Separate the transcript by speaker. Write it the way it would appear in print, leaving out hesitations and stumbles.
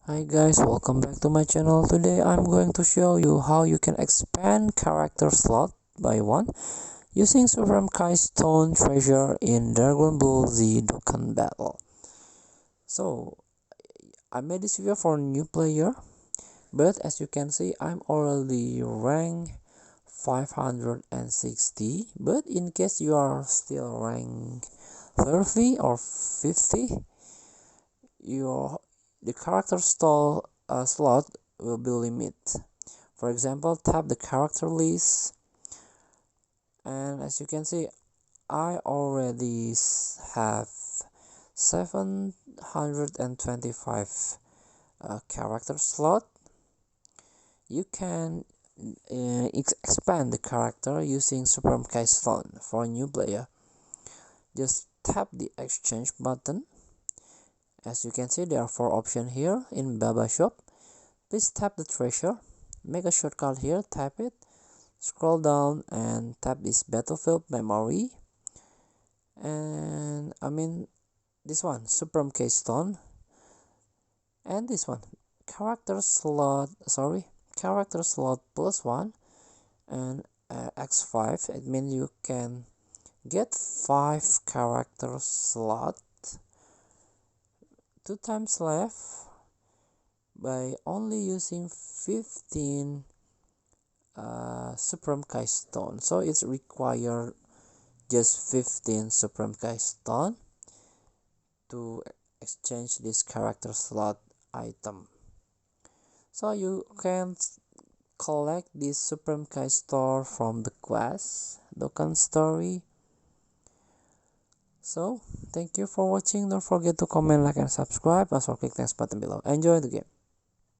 Speaker 1: Hi guys, welcome back to my channel. Today I'm going to show you how you can expand character slot by one using Supreme Kai Stone Treasure in Dragon Ball Z Dokkan Battle. So I made this video for new player, but as you can see I'm already rank 560. But in case you are still rank 30 or 50, the character slot will be limited. For example, tap the character list, and as you can see I already have 725 character slot. You can expand the character using Supreme Kai Stone. For a new player, just tap the exchange button. As you can see, there are 4 options here in Baba Shop. Please tap the treasure, make a shortcut here, tap it, scroll down and tap this battlefield memory, and this one, Supreme K Stone, and this one, character slot +1 and X5. It means you can get 5 character slot 2 times left by only using 15 Supreme Kai Stone. So it's required just 15 Supreme Kai Stone to exchange this character slot item. So you can collect this Supreme Kai Store from the quest Dokkan story. So thank you for watching. Don't forget to comment, like and subscribe. Also click the next button below. Enjoy the game.